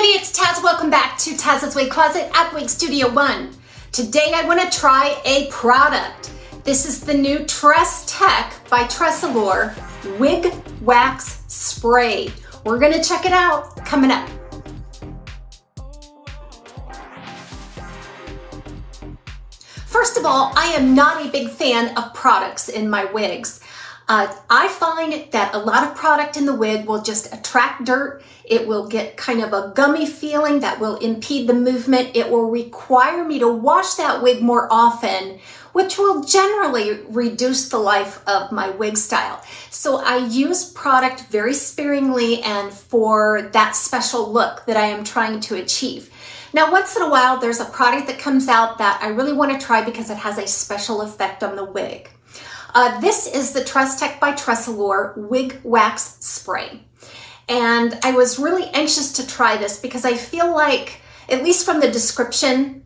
everybody, it's Taz. Welcome back to Taz's Wig Closet at Wig Studio One. Today I want to try a product. This is the new Tress Tech by Tressallure Wig Wax Spray. We're going to check it out coming up. First of all, I am not a big fan of products in my wigs. I find that a lot of product in the wig will just attract dirt. It will get kind of a gummy feeling that will impede the movement. It will require me to wash that wig more often, which will generally reduce the life of my wig style. So I use product very sparingly and for that special look that I am trying to achieve. Now, once in a while, there's a product that comes out that I really want to try because it has a special effect on the wig. This is the Tress Tech by Tressallure Wig Wax Spray. And I was really anxious to try this because I feel like, at least from the description,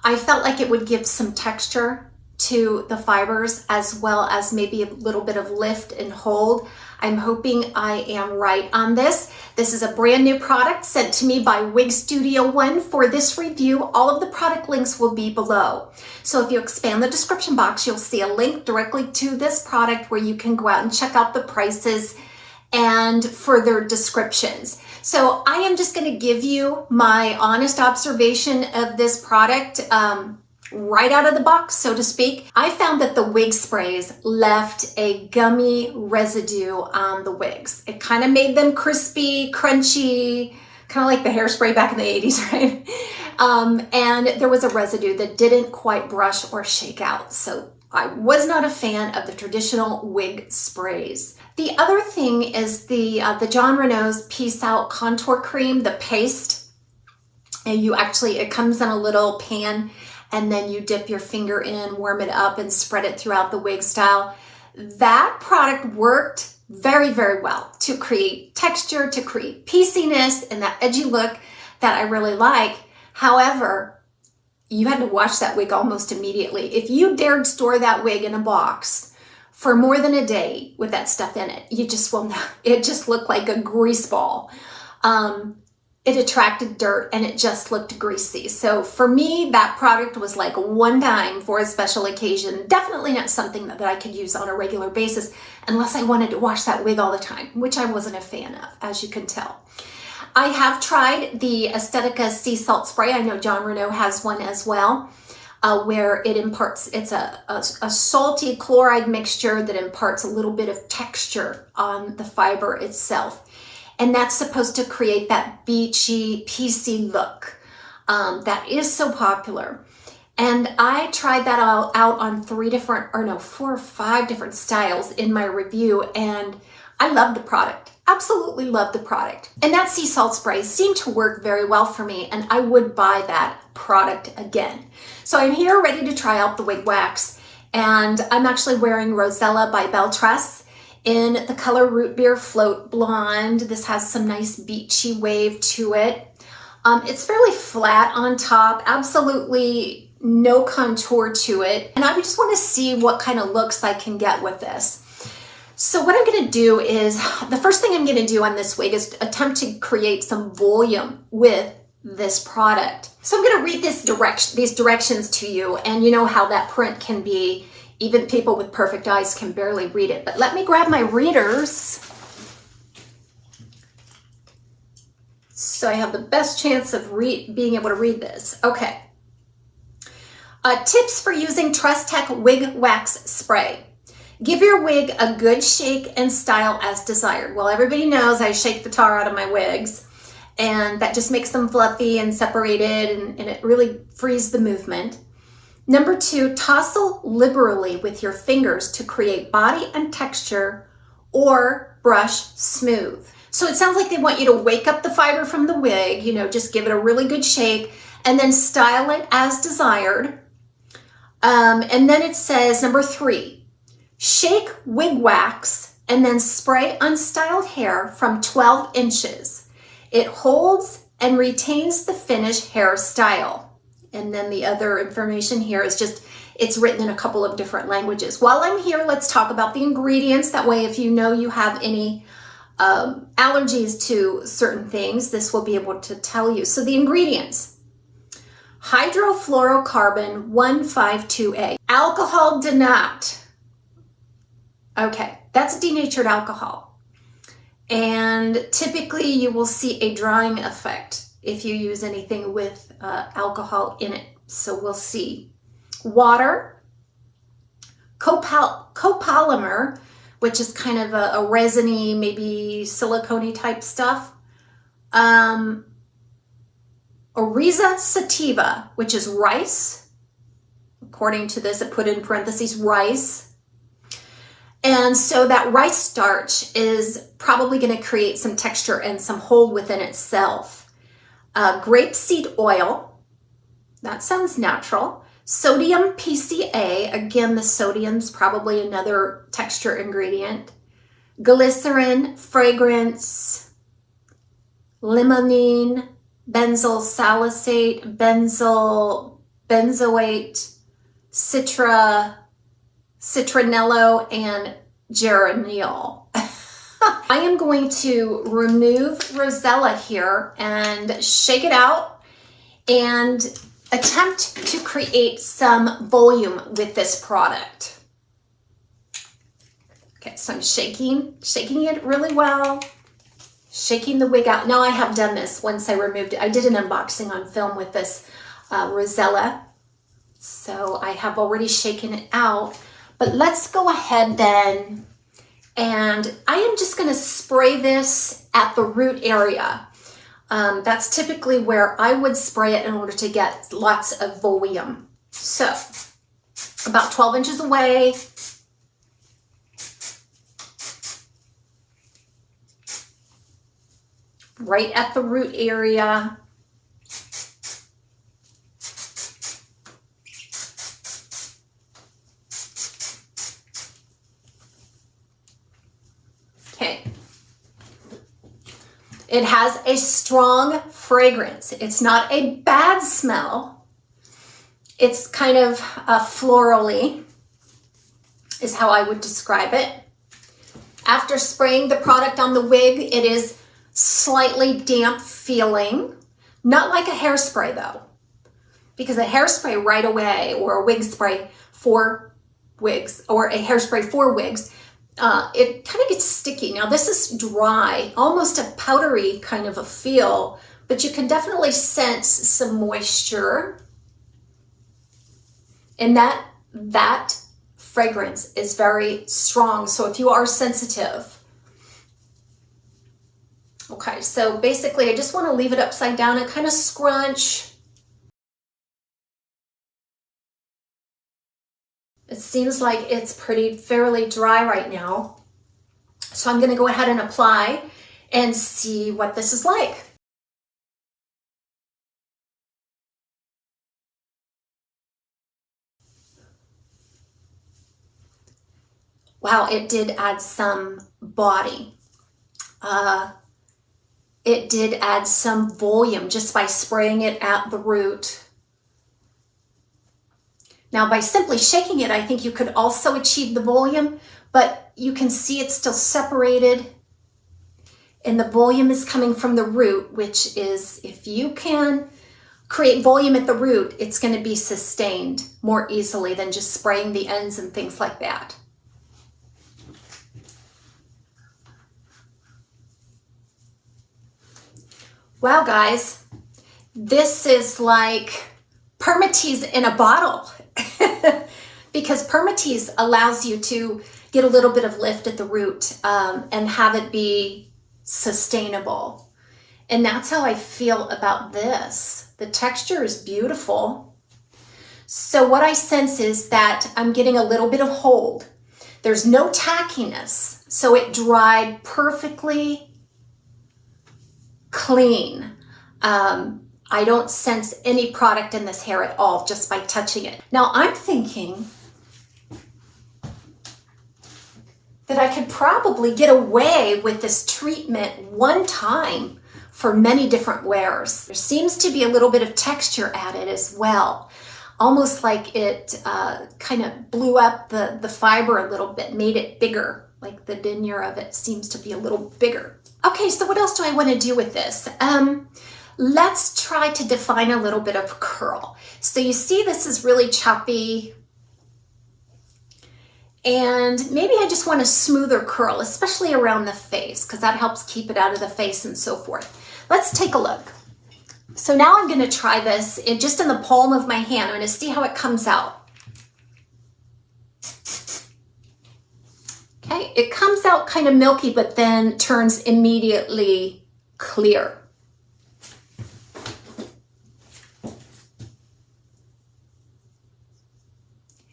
I felt like it would give some texture to the fibers as well as maybe a little bit of lift and hold. I'm hoping I am right on this. This is a brand new product sent to me by Wig Studio One for this review. All of the product links will be below. So if you expand the description box, you'll see a link directly to this product where you can go out and check out the prices and further descriptions. So I am just going to give you my honest observation of this product right out of the box, so to speak. I found that the wig sprays left a gummy residue on the wigs. It kind of made them crispy, crunchy, kind of like the hairspray back in the 80s, right? And there was a residue that didn't quite brush or shake out. So I was not a fan of the traditional wig sprays. The other thing is the Jon Renau's Peace Out Contour Cream, the paste. And it comes in a little pan, and then you dip your finger in, warm it up, and spread it throughout the wig style. That product worked very, very well to create texture, to create pieciness, and that edgy look that I really like. However, you had to wash that wig almost immediately. If you dared store that wig in a box for more than a day with that stuff in it, you just will not. It just looked like a grease ball. It attracted dirt and it just looked greasy. So for me, that product was like one time for a special occasion. Definitely not something that I could use on a regular basis unless I wanted to wash that wig all the time, which I wasn't a fan of, as you can tell. I have tried the Aesthetica Sea Salt Spray. I know Jon Renau has one as well, where it imparts, it's a salty chloride mixture that imparts a little bit of texture on the fiber itself. And that's supposed to create that beachy, piecey look that is so popular. And I tried that all out on 4 or 5 different styles in my review, and I love the product. Absolutely love the product. And that sea salt spray seemed to work very well for me, and I would buy that product again. So I'm here ready to try out the wig wax, and I'm actually wearing Rosella by BELLE in the color Root Beer Float Blonde. This has some nice beachy wave to it. It's fairly flat on top, absolutely no contour to it. And I just want to see what kind of looks I can get with this. So what I'm going to do is, the first thing I'm going to do on this wig is attempt to create some volume with this product. So I'm going to read these directions to you, and you know how that print can be. Even people with perfect eyes can barely read it. But let me grab my readers so I have the best chance of being able to read this. Okay. Tips for using Tress Tech Wig Wax Spray. Give your wig a good shake and style as desired. Well, everybody knows I shake the tar out of my wigs, and that just makes them fluffy and separated, and it really frees the movement. Number 2, tousle liberally with your fingers to create body and texture, or brush smooth. So it sounds like they want you to wake up the fiber from the wig, just give it a really good shake, and then style it as desired. And then it says, number 3, shake wig wax and then spray unstyled hair from 12 inches. It holds and retains the finished hairstyle. And then the other information here is it's written in a couple of different languages. While I'm here, let's talk about the ingredients. That way, if you know you have any allergies to certain things, this will be able to tell you. So the ingredients: hydrofluorocarbon 152A. Alcohol denat. Okay, that's denatured alcohol. And typically you will see a drying effect if you use anything with alcohol in it. So we'll see. Water, copolymer, which is kind of a resiny, maybe silicone type stuff. Oryza sativa, which is rice. According to this, it put in parentheses rice. And so that rice starch is probably going to create some texture and some hold within itself. Grapeseed oil, that sounds natural. Sodium PCA, again, the sodium's probably another texture ingredient. Glycerin, fragrance, limonene, benzyl salicylate, benzoate, citronello, and geraniol. I am going to remove Rosella here and shake it out and attempt to create some volume with this product. Okay, so I'm shaking it really well, shaking the wig out. Now I have done this once I removed it. I did an unboxing on film with this Rosella, so I have already shaken it out. But let's go ahead then, and I am just going to spray this at the root area. That's typically where I would spray it in order to get lots of volume. So about 12 inches away. Right at the root area. Okay. It has a strong fragrance. It's not a bad smell. It's kind of florally, is how I would describe it. After spraying the product on the wig, it is slightly damp feeling. Not like a hairspray though, because a hairspray right away, or a wig spray for wigs, or a hairspray for wigs, it kind of gets sticky. Now this is dry, almost a powdery kind of a feel, but you can definitely sense some moisture. And that fragrance is very strong. So if you are sensitive, okay, so basically I just want to leave it upside down and kind of scrunch. It seems like it's fairly dry right now. So I'm going to go ahead and apply and see what this is like. Wow, it did add some body. It did add some volume just by spraying it at the root. Now, by simply shaking it, I think you could also achieve the volume, but you can see it's still separated, and the volume is coming from the root, which is, if you can create volume at the root, it's going to be sustained more easily than just spraying the ends and things like that. Wow, guys, this is like permatease in a bottle. Because permatease allows you to get a little bit of lift at the root and have it be sustainable. And that's how I feel about this. The texture is beautiful. So what I sense is that I'm getting a little bit of hold. There's no tackiness, so it dried perfectly clean. I don't sense any product in this hair at all just by touching it. Now I'm thinking that I could probably get away with this treatment one time for many different wears. There seems to be a little bit of texture added as well. Almost like it kind of blew up the fiber a little bit, made it bigger. Like the denier of it seems to be a little bigger. Okay, so what else do I want to do with this? Let's try to define a little bit of curl. So you see this is really choppy, and maybe I just want a smoother curl, especially around the face, because that helps keep it out of the face and so forth. Let's take a look. So now I'm going to try this just in the palm of my hand. I'm going to see how it comes out. Okay, it comes out kind of milky, but then turns immediately clear.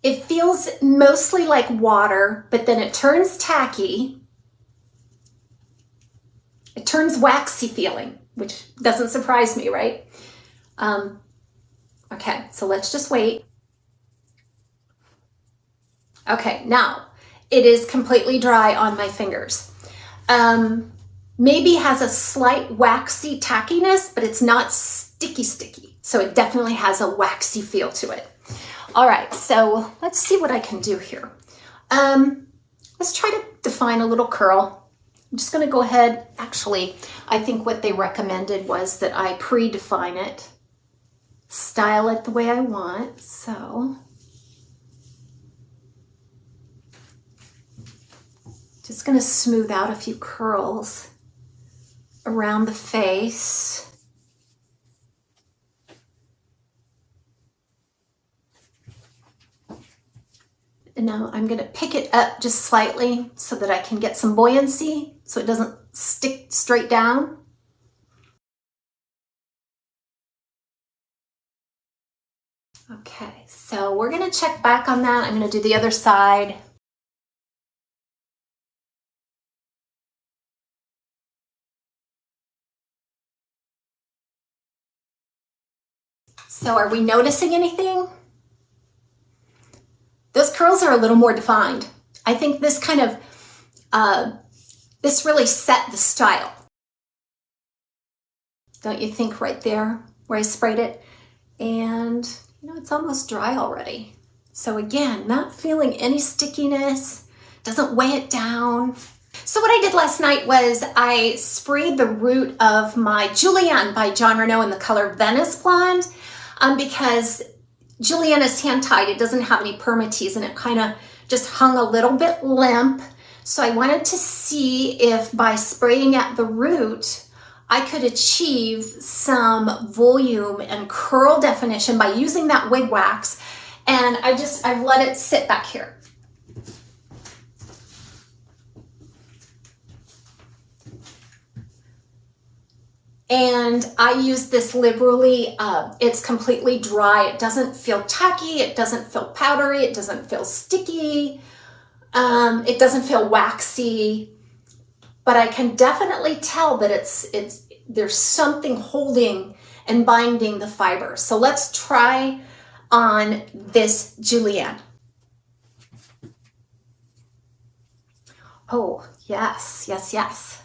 It feels mostly like water, but then it turns tacky. It turns waxy feeling, which doesn't surprise me, right? Okay, so let's just wait. Okay, now it is completely dry on my fingers. Maybe has a slight waxy tackiness, but it's not sticky. So it definitely has a waxy feel to it. All right, so let's see what I can do here. Let's try to define a little curl. I'm just gonna go ahead, actually, I think what they recommended was that I pre-define it, style it the way I want, so. Just gonna smooth out a few curls around the face. And now I'm gonna pick it up just slightly so that I can get some buoyancy so it doesn't stick straight down. Okay, so we're gonna check back on that. I'm gonna do the other side. So are we noticing anything? Those curls are a little more defined. I think this kind of, this really set the style. Don't you think right there where I sprayed it? And you know, it's almost dry already. So again, not feeling any stickiness, doesn't weigh it down. So what I did last night was I sprayed the root of my Julienne by Jon Renau in the color Venice Blonde because Julienne is hand-tied. It doesn't have any permatease and it kind of just hung a little bit limp. So I wanted to see if by spraying at the root, I could achieve some volume and curl definition by using that wig wax. And I've let it sit back here. And I use this liberally. It's completely dry. It doesn't feel tacky. It doesn't feel powdery. It doesn't feel sticky. It doesn't feel waxy. But I can definitely tell that there's something holding and binding the fiber. So let's try on this Julienne. Oh, yes, yes, yes.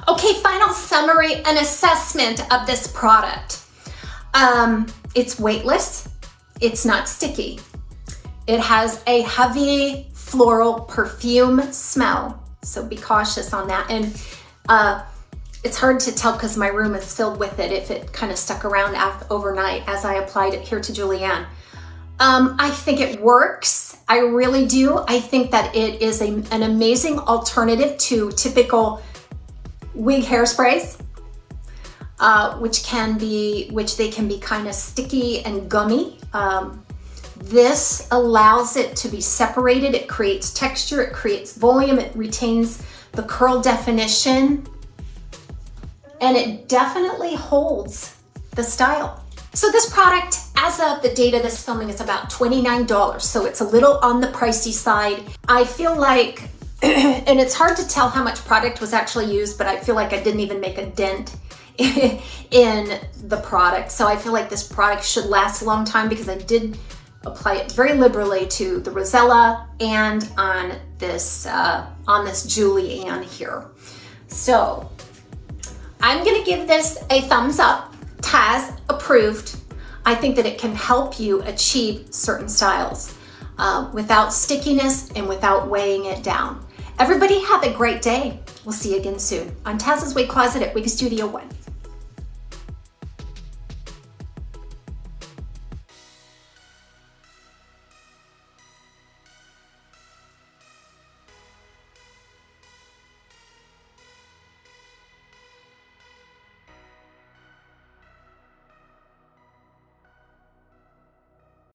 Okay, final summary and assessment of this product. It's weightless, it's not sticky. It has a heavy floral perfume smell, so be cautious on that. And it's hard to tell because my room is filled with it if it kind of stuck around overnight as I applied it here to Julienne. I think it works, I really do. I think that it is an amazing alternative to typical wig hairsprays, which they can be kind of sticky and gummy. This allows it to be separated. It creates texture, it creates volume, it retains the curl definition, and it definitely holds the style. So this product, as of the date of this filming, is about $29. So it's a little on the pricey side. I feel like, and it's hard to tell how much product was actually used, but I feel like I didn't even make a dent in the product. So I feel like this product should last a long time because I did apply it very liberally to the Rosella and on this Julienne here. So I'm gonna give this a thumbs up, TAZS approved. I think that it can help you achieve certain styles without stickiness and without weighing it down. Everybody have a great day. We'll see you again soon on TAZS's Wig Closet at Wig Studio 1.